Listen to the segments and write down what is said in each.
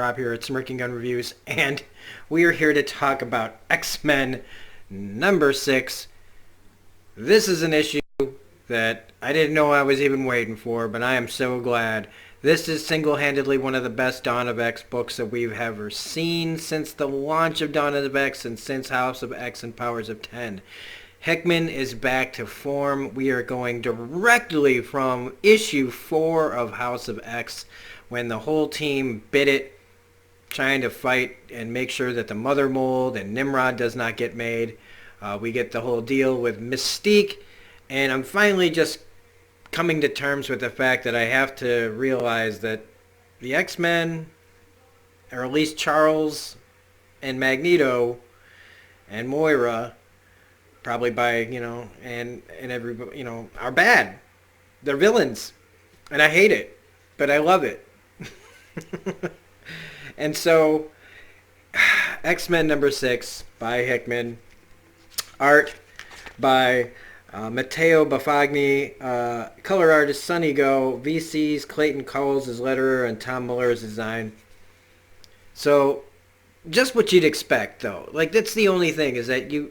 Rob here at Smirking Gun Reviews, and we are here to talk about X-Men number 6. This is an issue that I didn't know I was even waiting for, but I am so glad. This is single-handedly one of the best Dawn of X books that we've ever seen since the launch of Dawn of X and since House of X and Powers of 10. Hickman is back to form. We are going directly from issue 4 of House of X, when the whole team bit it, trying to fight and make sure that the Mother Mold and Nimrod does not get made. We get the whole deal with Mystique, and I'm finally just coming to terms with the fact that I have to realize that the X-Men, or at least Charles and Magneto and Moira, probably by, and everybody, are bad. They're villains. And I hate it. But I love it. And so, X-Men number 6 by Hickman. Art by Matteo Bafagni. Color artist Sonny Go. VC's Clayton Cowles is letterer, and Tom Miller is design. So, just what you'd expect, though. Like, that's the only thing, is that you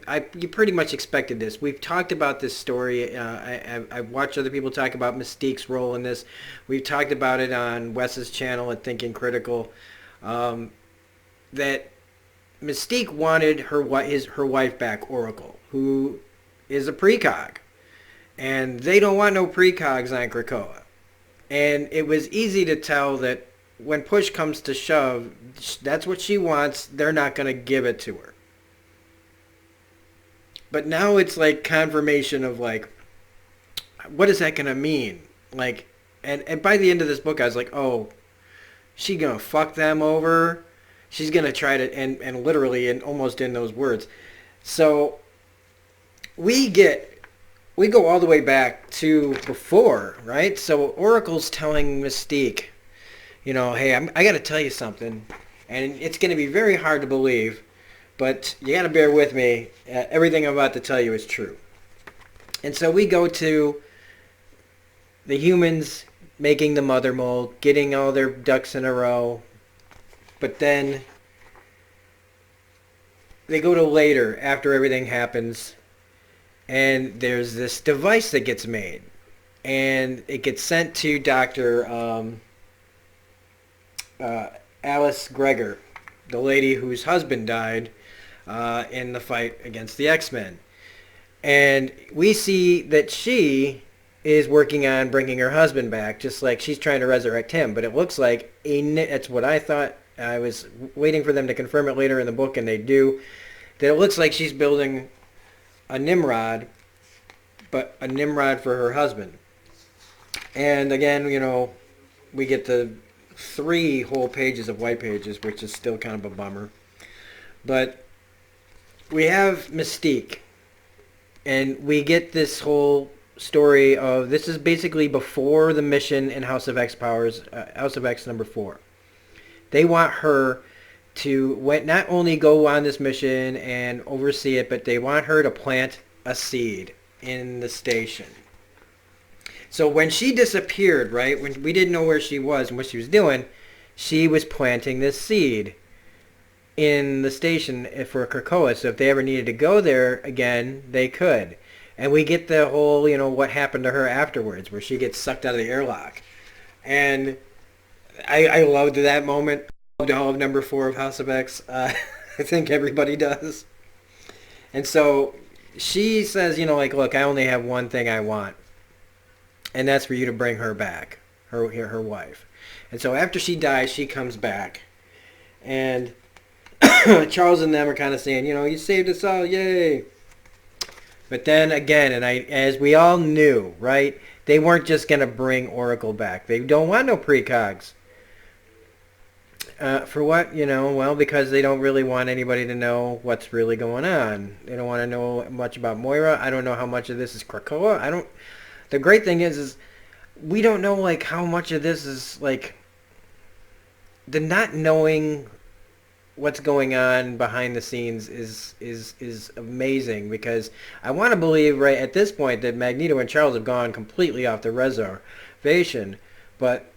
pretty much expected this. We've talked about this story. I've watched other people talk about Mystique's role in this. We've talked about it on Wes's channel at Thinking Critical. That Mystique wanted her wife back, Oracle, who is a precog. And they don't want no precogs on Krakoa. And it was easy to tell that when push comes to shove, that's what she wants. They're not going to give it to her. But now it's like confirmation of, like, what is that going to mean? Like, and by the end of this book, I was like, oh, she going to fuck them over? She's going to try to, and literally, and almost in those words. So we go all the way back to before, right? So Oracle's telling Mystique, hey, I got to tell you something, and it's going to be very hard to believe, but you got to bear with me. Everything I'm about to tell you is true. And so we go to the humans making the Mother Mold, getting all their ducks in a row, but then they go to later, after everything happens, and there's this device that gets made, and it gets sent to Dr. Alice Gregor, the lady whose husband died in the fight against the X-Men. And we see that she is working on bringing her husband back, just like she's trying to resurrect him. But it looks like that's what I thought. I was waiting for them to confirm it later in the book, and they do. That it looks like she's building a Nimrod, but a Nimrod for her husband. And again, we get the 3 whole pages of white pages, which is still kind of a bummer. But we have Mystique, and we get this whole story of, this is basically before the mission in House of X House of X number 4. They want her to not only go on this mission and oversee it, but they want her to plant a seed in the station. So when she disappeared, right, when we didn't know where she was and what she was doing, she was planting this seed in the station for Krakoa. So if they ever needed to go there again, they could. And we get the whole, what happened to her afterwards, where she gets sucked out of the airlock. And I loved that moment. I loved all of number 4 of House of X. I think everybody does. And so she says, look, I only have one thing I want. And that's for you to bring her back, her wife. And so after she dies, she comes back. And Charles and them are kind of saying, you saved us all, yay. But then again, and as we all knew, right, they weren't just going to bring Oracle back. They don't want no precogs. For what? Well, because they don't really want anybody to know what's really going on. They don't want to know much about Moira. I don't know how much of this is Krakoa. The great thing is we don't know, like, how much of this is, like, the not knowing what's going on behind the scenes is amazing, because I want to believe right at this point that Magneto and Charles have gone completely off the reservation, but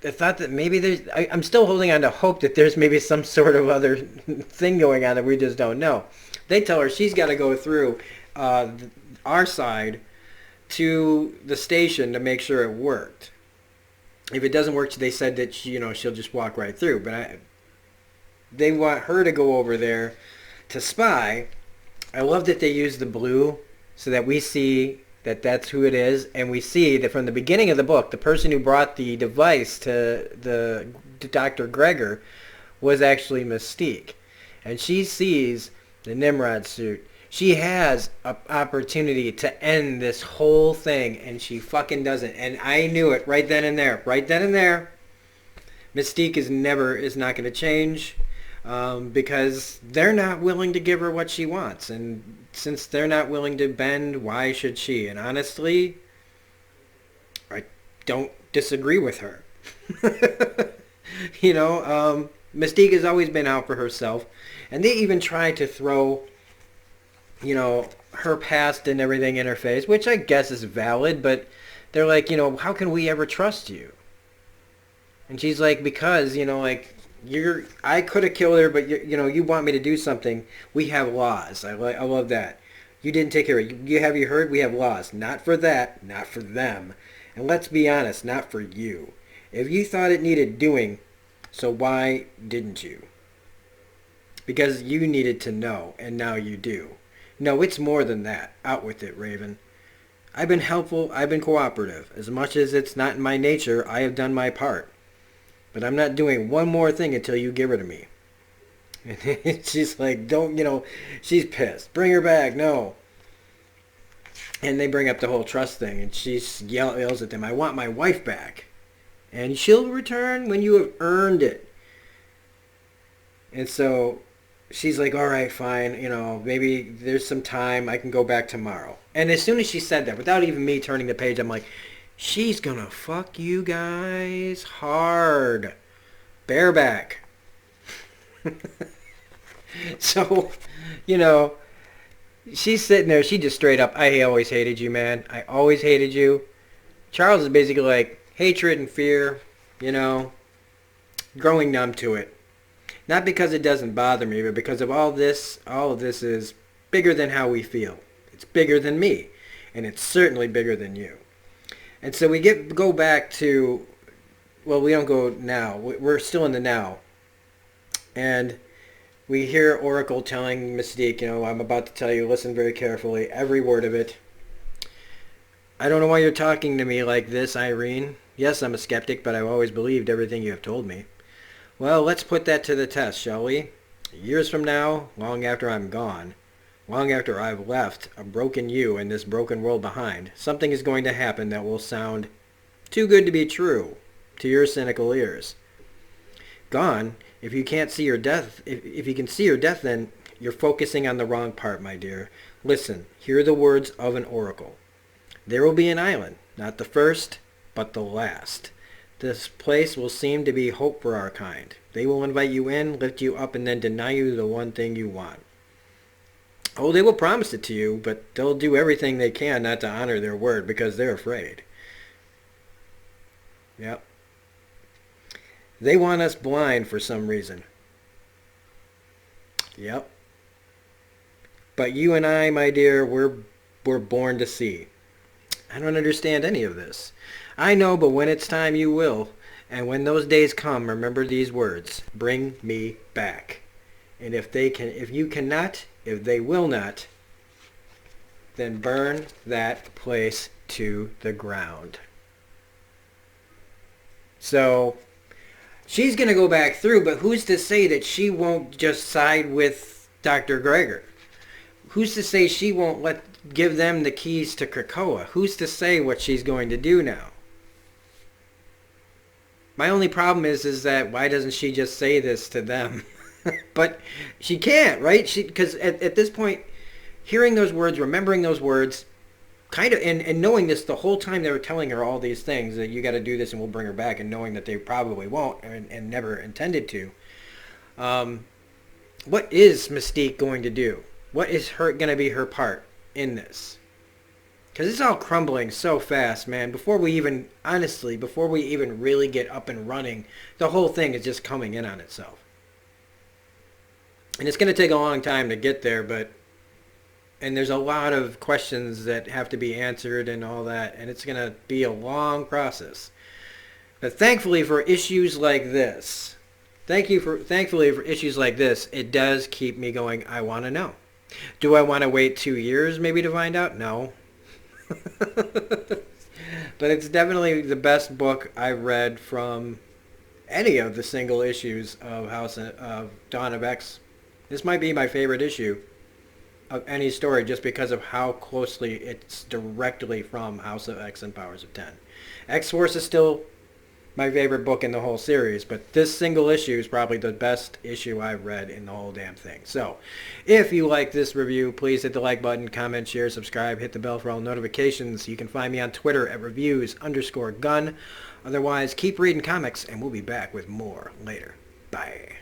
the thought that maybe I'm still holding on to hope that there's maybe some sort of other thing going on that we just don't know. They tell her she's got to go through uh, our side to the station to make sure it worked. If it doesn't work, they said that she'll just walk right through. But they want her to go over there to spy. I love that they use the blue so that we see that that's who it is, and we see that from the beginning of the book, the person who brought the device to Dr. Gregor was actually Mystique, and she sees the Nimrod suit. She has an opportunity to end this whole thing, and she fucking doesn't. And I knew it right then and there. Right then and there. Mystique is not going to change because they're not willing to give her what she wants. And since they're not willing to bend, why should she? And honestly, I don't disagree with her. Mystique has always been out for herself. And they even try to throw her past and everything in her face, which I guess is valid, but they're like, how can we ever trust you? And she's like, because, I could have killed her, but, you want me to do something. We have laws. I love that. You didn't take care of it. Have you heard? We have laws. Not for that, not for them. And let's be honest, not for you. If you thought it needed doing, so why didn't you? Because you needed to know, and now you do. No, it's more than that. Out with it, Raven. I've been helpful. I've been cooperative. As much as it's not in my nature, I have done my part. But I'm not doing one more thing until you give her to me. And she's like, she's pissed. Bring her back. No. And they bring up the whole trust thing. And she yells at them, I want my wife back. And she'll return when you have earned it. And so she's like, all right, fine, maybe there's some time, I can go back tomorrow. And as soon as she said that, without even me turning the page, I'm like, she's gonna fuck you guys hard. Bareback. So, she's sitting there, she just straight up, I always hated you, man. I always hated you. Charles is basically like, hatred and fear, growing numb to it. Not because it doesn't bother me, but because of all of this is bigger than how we feel. It's bigger than me, and it's certainly bigger than you. And so we go back to, well, we don't go now. We're still in the now. And we hear Oracle telling Mystique, I'm about to tell you, listen very carefully, every word of it. I don't know why you're talking to me like this, Irene. Yes, I'm a skeptic, but I've always believed everything you have told me. Well, let's put that to the test, shall we? Years from now, long after I'm gone, long after I've left a broken you and this broken world behind, something is going to happen that will sound too good to be true to your cynical ears. Gone, if you can't see your death, if you can see your death, then you're focusing on the wrong part, my dear. Listen, hear the words of an oracle. There will be an island, not the first, but the last. This place will seem to be hope for our kind. They will invite you in, lift you up, and then deny you the one thing you want. Oh, they will promise it to you, but they'll do everything they can not to honor their word because they're afraid. Yep. They want us blind for some reason. Yep. But you and I, my dear, we're born to see. I don't understand any of this. I know, but when it's time you will. And when those days come, remember these words. Bring me back. And if you cannot, if they will not, then burn that place to the ground. So she's going to go back through, but who's to say that she won't just side with Dr. Gregor? Who's to say she won't give them the keys to Krakoa? Who's to say what she's going to do now? My only problem is that why doesn't she just say this to them? But she can't, right? Because at this point, hearing those words, remembering those words, kind of, and knowing this the whole time they were telling her all these things, that you got to do this and we'll bring her back, and knowing that they probably won't and never intended to. What is Mystique going to do? What is going to be her part in this? Because it's all crumbling so fast, man. Before we even, honestly, before we even really get up and running, the whole thing is just coming in on itself. And it's going to take a long time to get there, and there's a lot of questions that have to be answered and all that, and it's going to be a long process. But thankfully for issues like this, thankfully for issues like this, it does keep me going. I want to know. Do I want to wait 2 years maybe to find out? No. But it's definitely the best book I've read from any of the single issues of Dawn of X. This might be my favorite issue of any story just because of how closely it's directly from House of X and Powers of 10. X-Force is still my favorite book in the whole series, but this single issue is probably the best issue I've read in the whole damn thing. So, if you like this review, please hit the like button, comment, share, subscribe, hit the bell for all notifications. You can find me on Twitter at reviews_gun. Otherwise, keep reading comics, and we'll be back with more later. Bye.